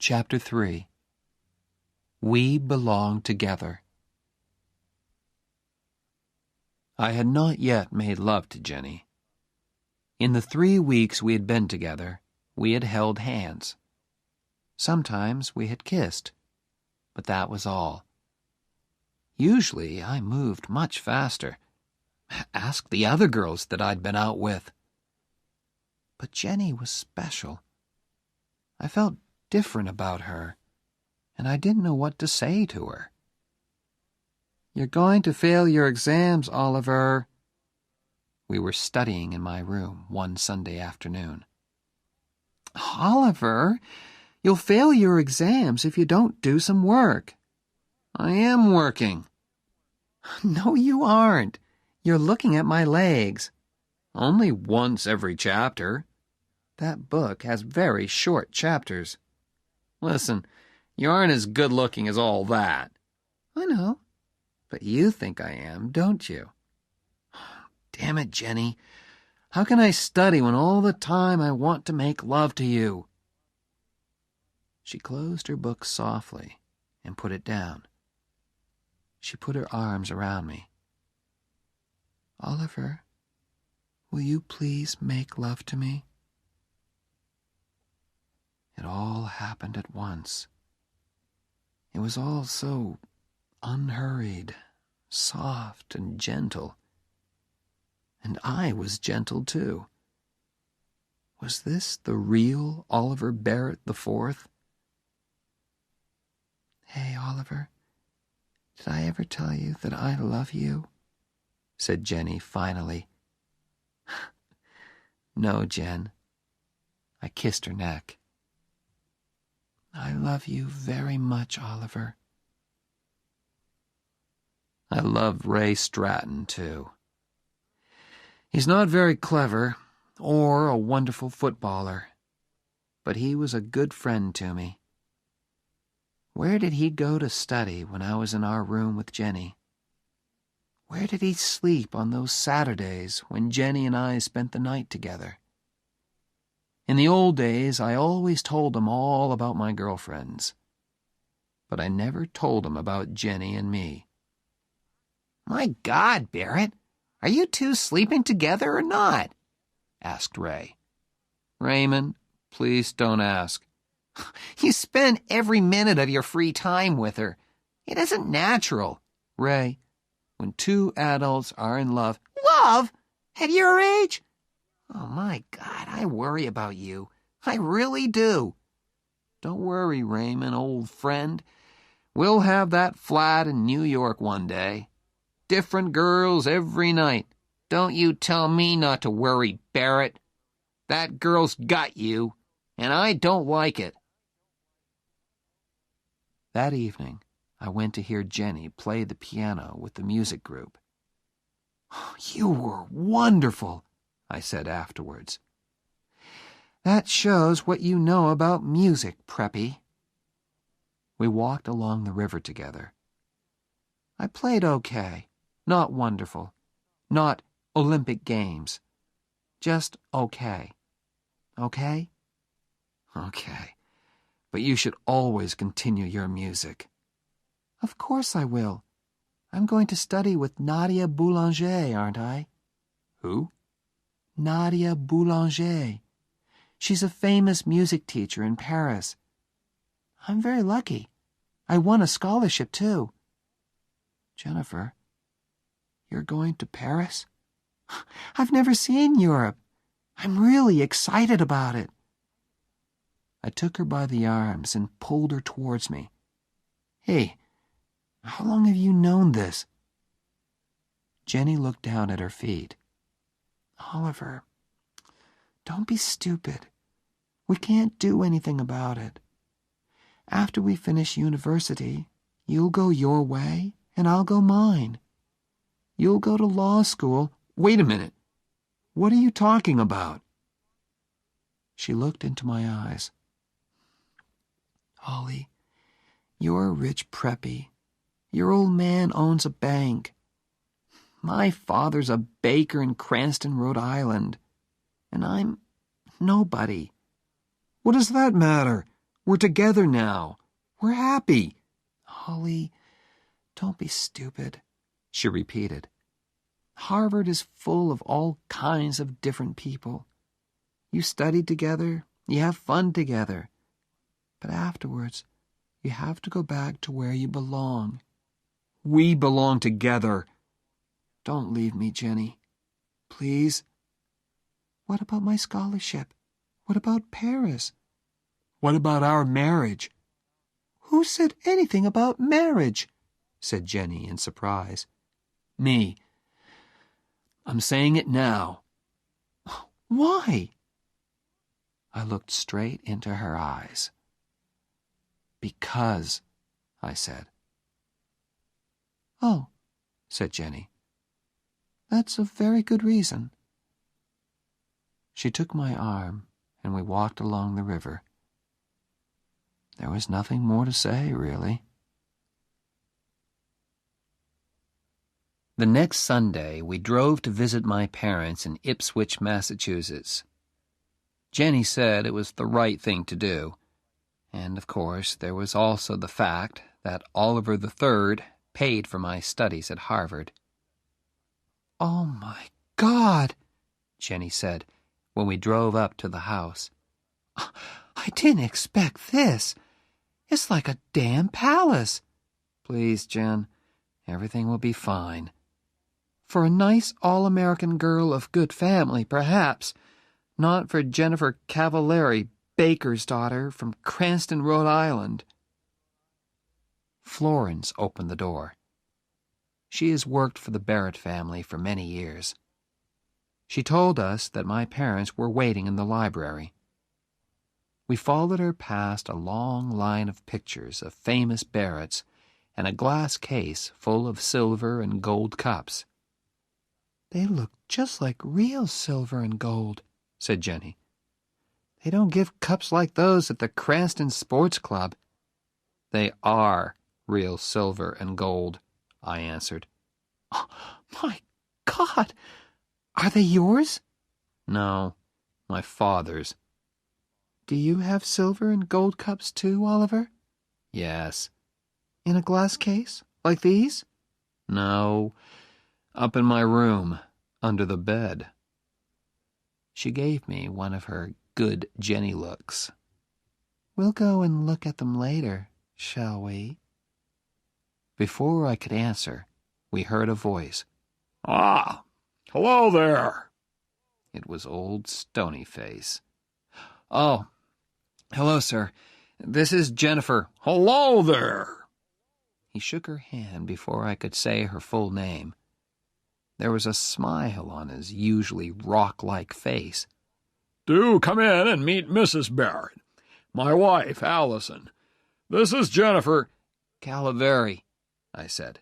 Chapter 3. We Belong Together. I had not yet made love to Jenny. In the 3 weeks we had been together, we had held hands. Sometimes we had kissed, but that was all. Usually I moved much faster. Ask the other girls that I'd been out with. But Jenny was special. I felt different about her, and I didn't know what to say to her. "You're going to fail your exams, Oliver." We were studying in my room one Sunday afternoon. "Oliver, you'll fail your exams if you don't do some work." "I am working." "No, you aren't. You're looking at my legs." "Only once every chapter." "That book has very short chapters." "Listen, you aren't as good-looking as all that." "I know, but you think I am, don't you?" "Damn it, Jenny. How can I study when all the time I want to make love to you?" She closed her book softly and put it down. She put her arms around me. "Oliver, will you please make love to me?" It all happened at once. It was all so unhurried, soft and gentle. And I was gentle too. Was this the real Oliver Barrett IV? "Hey, Oliver, did I ever tell you that I love you?" said Jenny finally. "No, Jen." I kissed her neck. "I love you very much, Oliver." I loved Ray Stratton, too. He's not very clever or a wonderful footballer, but he was a good friend to me. Where did he go to study when I was in our room with Jenny? Where did he sleep on those Saturdays when Jenny and I spent the night together? In the old days, I always told him all about my girlfriends, but I never told him about Jenny and me. "My God, Barrett, are you two sleeping together or not?" asked Ray. "Raymond, please don't ask." "You spend every minute of your free time with her. It isn't natural." "Ray, when 2 adults are in love—" "Love? At your age? Oh, my God, I worry about you. I really do." "Don't worry, Raymond, old friend. We'll have that flat in New York one day. Different girls every night." "Don't you tell me not to worry, Barrett. That girl's got you, and I don't like it." That evening, I went to hear Jenny play the piano with the music group. "You were wonderful," I said afterwards. "That shows what you know about music, Preppy." We walked along the river together. I played okay, not wonderful, not Olympic Games, just okay. Okay? Okay. But you should always continue your music. "Of course I will. I'm going to study with Nadia Boulanger, aren't I?" "Who?" "Nadia Boulanger. She's a famous music teacher in Paris. I'm very lucky. I won a scholarship, too." "Jennifer, you're going to Paris?" "I've never seen Europe. I'm really excited about it." I took her by the arms and pulled her towards me. "Hey, how long have you known this?" Jenny looked down at her feet. "Oliver, don't be stupid. We can't do anything about it. After we finish university, you'll go your way and I'll go mine. You'll go to law school." "Wait a minute. What are you talking about?" She looked into my eyes. "Ollie, you're a rich preppy. Your old man owns a bank. My father's a baker in Cranston, Rhode Island. And I'm nobody." "What does that matter? We're together now. We're happy. Holly, don't be stupid, she repeated. Harvard is full of all kinds of different people. You study together, you have fun together. But afterwards, you have to go back to where you belong. We belong together. Don't leave me, Jenny. Please. What about my scholarship? What about Paris? What about our marriage? Who said anything about marriage? Said Jenny in surprise. Me. I'm saying it now. Why? I looked straight into her eyes. Because, I said. Oh, said Jenny. That's a very good reason. She took my arm, and we walked along the river. There was nothing more to say, really. The next Sunday, we drove to visit my parents in Ipswich, Massachusetts. Jenny said it was the right thing to do, and of course there was also the fact that Oliver III paid for my studies at Harvard. "Oh, my God," Jenny said when we drove up to the house. "I didn't expect this. It's like a damn palace." "Please, Jen, everything will be fine." "For a nice all-American girl of good family, perhaps. Not for Jennifer Cavallari, baker's daughter from Cranston, Rhode Island." Florence opened the door. She has worked for the Barrett family for many years. She told us that my parents were waiting in the library. We followed her past a long line of pictures of famous Barretts and a glass case full of silver and gold cups. "They look just like real silver and gold," said Jenny. "They don't give cups like those at the Cranston Sports Club." "They are real silver and gold," I answered. "Oh, my God! Are they yours?" "No, my father's." "Do you have silver and gold cups too, Oliver?" "Yes." "In a glass case, like these?" "No, up in my room, under the bed." She gave me one of her good Jenny looks. "We'll go and look at them later, shall we?" Before I could answer, we heard a voice. "Ah, hello there." It was old Stonyface. "Oh, hello, sir. This is Jennifer." "Hello there." He shook her hand before I could say her full name. There was a smile on his usually rock-like face. "Do come in and meet Mrs. Barrett, my wife, Allison. This is Jennifer." "Calavari," I said.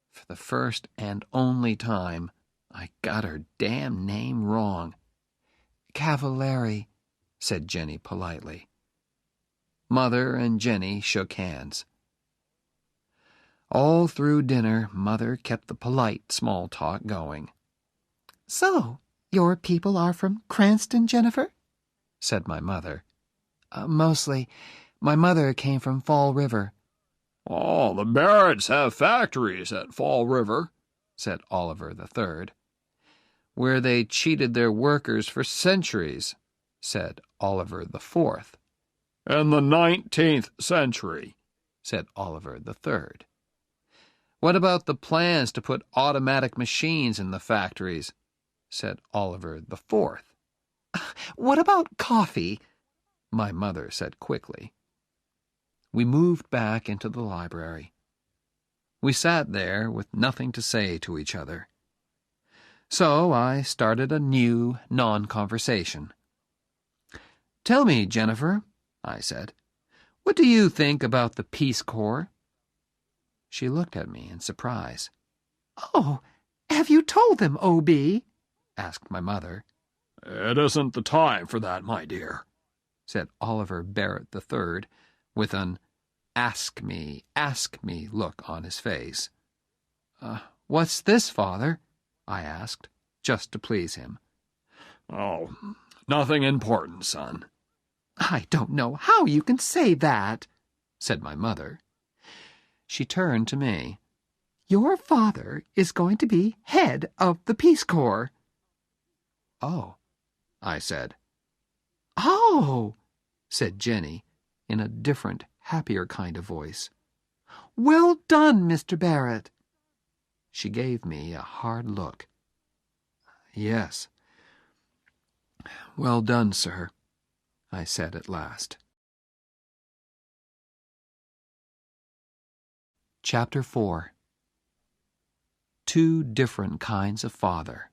For the first and only time, I got her damn name wrong. "Cavallari," said Jenny politely. Mother and Jenny shook hands. All through dinner, Mother kept the polite small talk going. "So, your people are from Cranston, Jennifer?" said my mother. Mostly. My mother came from Fall River." "Oh, the Barretts have factories at Fall River," said Oliver III. "Where they cheated their workers for centuries," said Oliver IV. "In the 19th century," said Oliver III. "What about the plans to put automatic machines in the factories?" said Oliver IV. "What about coffee?" my mother said quickly. We moved back into the library. We sat there with nothing to say to each other. So I started a new non-conversation. "Tell me, Jennifer," I said, "what do you think about the Peace Corps?" She looked at me in surprise. "Oh, have you told them, O.B.?" asked my mother. "It isn't the time for that, my dear," said Oliver Barrett III, with an ask me look on his face. What's this, Father?" I asked, just to please him. "Oh, nothing important, son." I don't know how you can say that, said my mother. She turned to me. Your father is going to be head of the Peace Corps. Oh, I said. Oh, said Jenny, in a different, happier kind of voice. Well done, Mr. Barrett. She gave me a hard look. Yes. Well done, sir, I said at last. Chapter 4. Two different kinds of father.